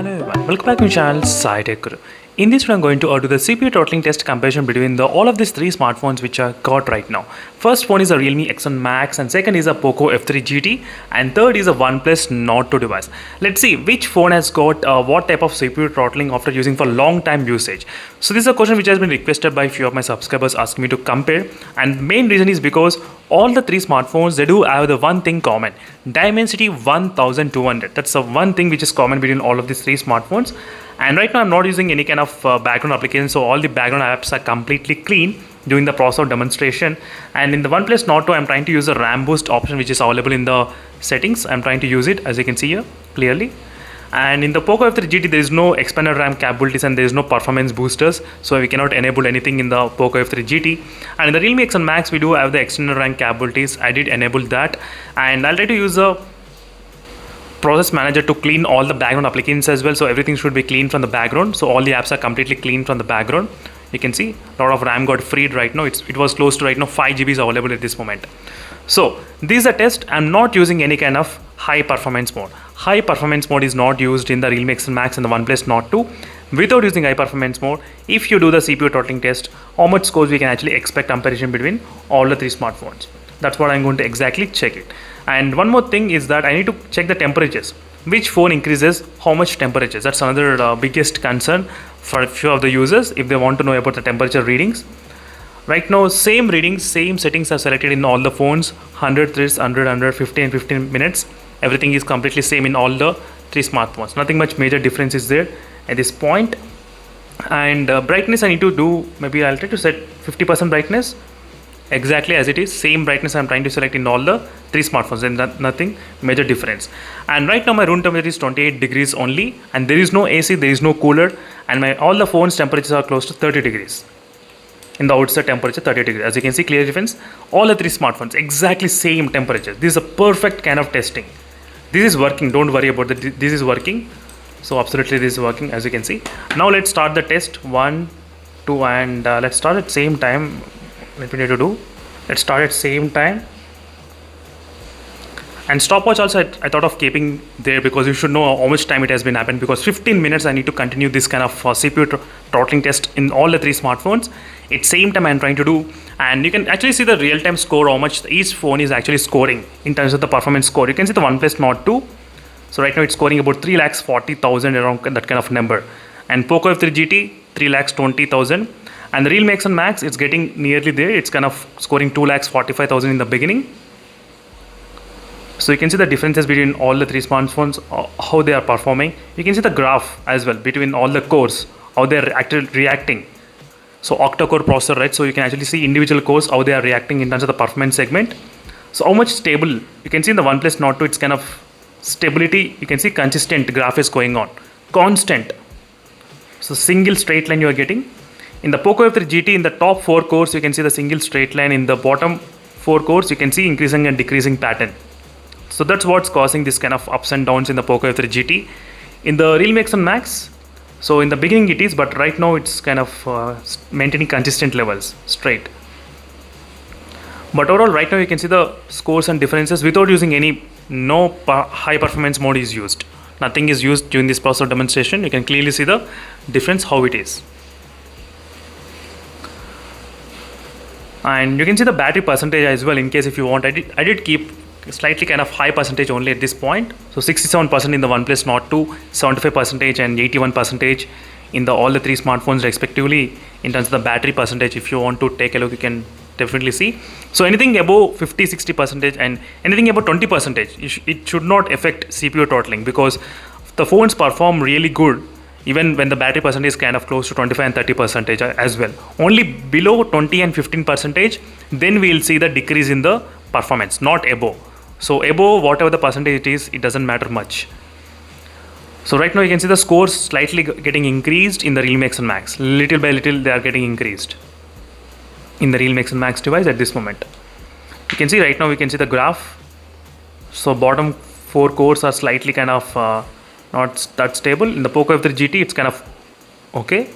Hello everyone, welcome back to my channel Sai Tech Guru. In this video, I'm going to do the CPU throttling test comparison between all of these three smartphones which I got right now. First one is a Realme X1 Max, and second is a Poco F3 GT, and third is a OnePlus Nord 2 device. Let's see which phone has got what type of CPU throttling after using for long time usage. So this is a question which has been requested by a few of my subscribers asking me to compare, and the main reason is because all the three smartphones, they do have the one thing common: Dimensity 1200. That's the one thing which is common between all of these three smartphones. And right now I'm not using any kind of background application, so all the background apps are completely clean during the process of demonstration. And in the OnePlus Nord 2, I'm trying to use the RAM boost option which is available in the settings. I'm trying to use it, as you can see here clearly. And in the Poco F3 GT, there is no expanded RAM capabilities and there is no performance boosters, so we cannot enable anything in the Poco F3 GT. And in the Realme X1 Max, we do have the extended RAM capabilities. I did enable that, and I'll try to use the process manager to clean all the background applications as well, so everything should be clean from the background. So all the apps are completely clean from the background. You can see a lot of RAM got freed right now. It was close to right now 5 GB is available at this moment. So this is a test. I'm not using any kind of high performance mode. High performance mode is not used in the Realme X1 Max and the OnePlus Nord 2. Without using high performance mode, if you do the CPU throttling test, how much scores we can actually expect comparison between all the three smartphones. That's what I'm going to exactly check it. And one more thing is that I need to check the temperatures. Which phone increases how much temperatures? That's another biggest concern for a few of the users if they want to know about the temperature readings. Right now, same readings, same settings are selected in all the phones: 100 threads, 100, 150 and 15 minutes. Everything is completely same in all the three smartphones. Nothing much major difference is there at this point. And brightness I need to do, maybe I'll try to set 50% brightness. Exactly as it is, same brightness I'm trying to select in all the three smartphones, and nothing major difference. And right now my room temperature is 28 degrees only, and there is no AC, there is no cooler, and all the phones temperatures are close to 30 degrees. In the outside temperature 30 degrees, as you can see, clear difference. All the three smartphones exactly same temperature. This is a perfect kind of testing. This is working, don't worry about that. This is working. So absolutely this is working, as you can see. Now let's start the test. 1, 2, and let's start at same time. What we need to do, let's start at same time. And stopwatch also I thought of keeping there, because you should know how much time it has been happened, because 15 minutes I need to continue this kind of CPU throttling test in all the three smartphones. At same time I'm trying to do, and you can actually see the real-time score, how much each phone is actually scoring in terms of the performance score. You can see the OnePlus Nord 2, so right now it's scoring about 3,40,000, around that kind of number. And Poco F3 GT 3,20,000. And the Realme X1 Max, it's getting nearly there. It's kind of scoring 2,45,000 in the beginning. So you can see the differences between all the three smartphones, how they are performing. You can see the graph as well between all the cores, how they are actually reacting. So octa-core processor, right? So you can actually see individual cores, how they are reacting in terms of the performance segment. So how much stable, you can see in the OnePlus Nord 2, it's kind of stability. You can see consistent graph is going on, constant. So single straight line you are getting. In the Poco F3 GT, in the top 4 cores, you can see the single straight line. In the bottom 4 cores, you can see increasing and decreasing pattern. So that's what's causing this kind of ups and downs in the Poco F3 GT. In the Realme X1 Max, so in the beginning it is, but right now it's kind of maintaining consistent levels, straight. But overall, right now you can see the scores and differences without using any, no high performance mode is used. Nothing is used during this process of demonstration. You can clearly see the difference, how it is. And you can see the battery percentage as well, in case if you want. I did keep slightly kind of high percentage only at this point. So 67% in the OnePlus Nord 2, 75% and 81% in all the three smartphones respectively in terms of the battery percentage. If you want to take a look, you can definitely see. So anything above 50-60% and anything above 20%, it should not affect CPU throttling, because the phones perform really good even when the battery percentage is kind of close to 25 and 30% as well. Only below 20 and 15%, then we will see the decrease in the performance, not above. So above whatever the percentage it is, it doesn't matter much. So right now you can see the scores slightly getting increased in the Realme X1 Max. Little by little they are getting increased in the Realme X1 Max device at this moment. You can see right now, we can see the graph. So bottom 4 cores are slightly kind of not that stable. In the Poco F3 GT, it's kind of okay.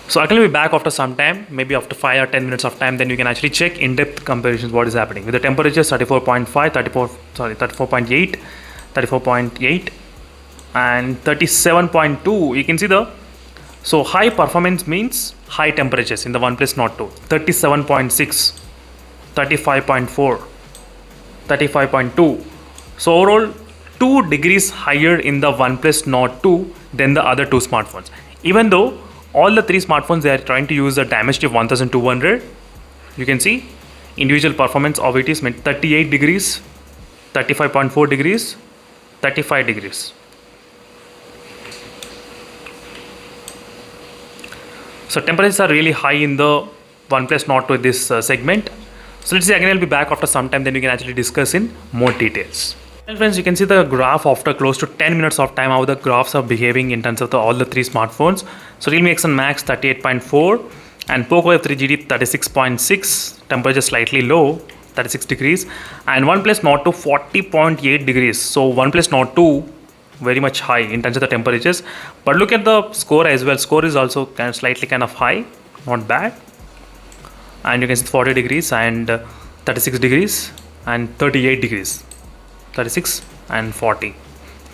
So I can be back after some time, maybe after 5 or 10 minutes of time, then you can actually check in-depth comparisons what is happening. With the temperature 34.5, 34.8, 34.8 and 37.2. You can see the, so high performance means high temperatures in the OnePlus Nord 2. 37.6, 35.4, 35.2. So overall 2 degrees higher in the OnePlus Nord 2 than the other two smartphones. Even though all the three smartphones, they are trying to use the Dimensity 1200, you can see individual performance of it is 38 degrees, 35.4 degrees, 35 degrees. So temperatures are really high in the OnePlus Nord 2 this segment. So let's see, again I'll be back after some time, then we can actually discuss in more details. And friends, you can see the graph after close to 10 minutes of time, how the graphs are behaving in terms of all the three smartphones. So Realme X1 Max 38.4 and Poco F3 GT 36.6, temperature slightly low, 36 degrees, and OnePlus Nord 2 40.8 degrees. So OnePlus Nord 2 very much high in terms of the temperatures. But look at the score as well. Score is also slightly kind of high, not bad. And you can see 40 degrees and 36 degrees and 38 degrees. 36 and 40,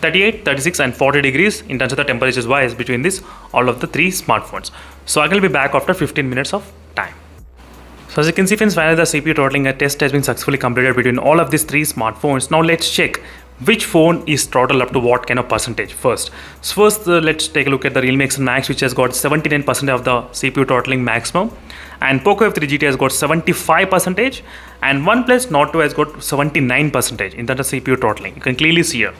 38, 36 and 40 degrees in terms of the temperatures wise between this all of the three smartphones. So I will be back after 15 minutes of time. So as you can see friends, finally the CPU throttling test has been successfully completed between all of these three smartphones. Now let's check which phone is throttled up to what kind of percentage first. So first let's take a look at the Realme X1 Max, which has got 79% of the CPU throttling maximum, and Poco F3 GT has got 75%, and OnePlus Nord 2 has got 79% in terms of CPU throttling. You can clearly see here.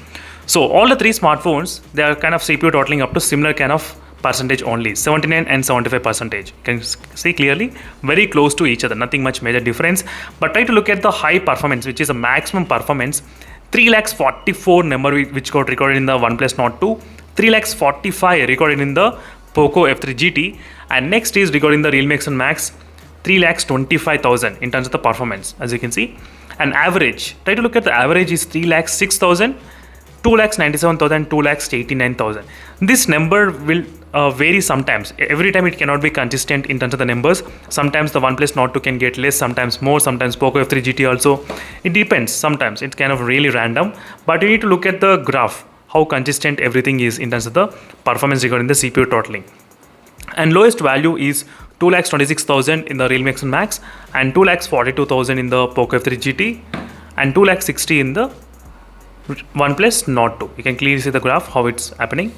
So all the three smartphones, they are kind of CPU throttling up to similar kind of percentage only, 79 and 75%. You can see clearly very close to each other, nothing much major difference. But try to look at the high performance, which is a maximum performance, 3,44,000 number which got recorded in the OnePlus Nord 2, 3,45,000 recorded in the Poco F3 GT, and next is recording the Realme X1 Max 3,25,000 in terms of the performance, as you can see. And average, try to look at the average is 3,06,000, 2,97,000, 2,89,000. This number will vary sometimes. Every time it cannot be consistent in terms of the numbers. Sometimes the OnePlus Nord 2 can get less, sometimes more, sometimes Poco F3 GT also. It depends. Sometimes it's kind of really random. But you need to look at the graph, how consistent everything is in terms of the performance regarding the CPU throttling. And lowest value is 2,26,000 in the Realme X1 Max and 2,42,000 in the Poco F3 GT and 2,60,000 in the OnePlus Nord 2. You can clearly see the graph, how it's happening.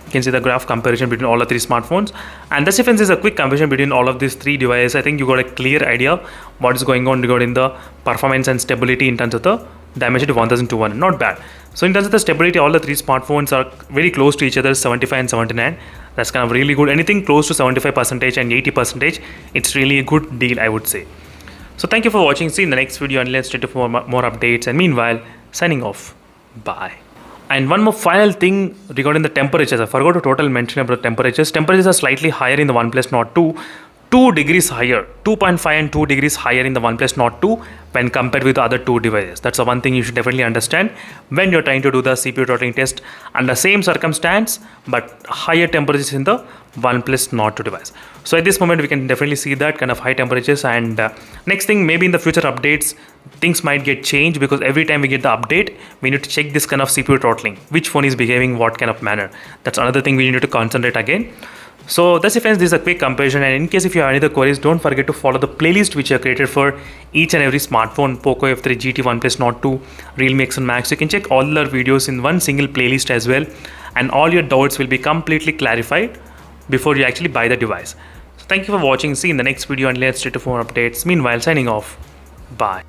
You can see the graph comparison between all the three smartphones. And that's if is a quick comparison between all of these three devices. I think you got a clear idea what is going on regarding the performance and stability in terms of the Dimensity 1200. Not bad. So in terms of the stability, all the three smartphones are very close to each other, 75 and 79. That's kind of really good. Anything close to 75% and 80%, it's really a good deal, I would say. So thank you for watching. See you in the next video, and let's stay tuned for more updates. And meanwhile, signing off. Bye. And one more final thing regarding the temperatures. I forgot to totally mention about the temperatures. Temperatures are slightly higher in the OnePlus Nord 2. 2 degrees higher, 2.5 and 2 degrees higher in the OnePlus Nord 2 when compared with the other two devices. That's the one thing you should definitely understand when you're trying to do the CPU throttling test under same circumstance, but higher temperatures in the OnePlus Nord 2 device. So at this moment, we can definitely see that kind of high temperatures. And next thing, maybe in the future updates, things might get changed, because every time we get the update, we need to check this kind of CPU throttling, which phone is behaving what kind of manner. That's another thing we need to concentrate again. So that's it friends, this is a quick comparison, and in case if you have any other queries, don't forget to follow the playlist which I created for each and every smartphone, Poco F3 GT, OnePlus Nord 2, Realme X1 Max. You can check all our videos in one single playlist as well, and all your doubts will be completely clarified before you actually buy the device. So thank you for watching. See you in the next video, and let's stay tuned for more updates. Meanwhile, signing off. Bye.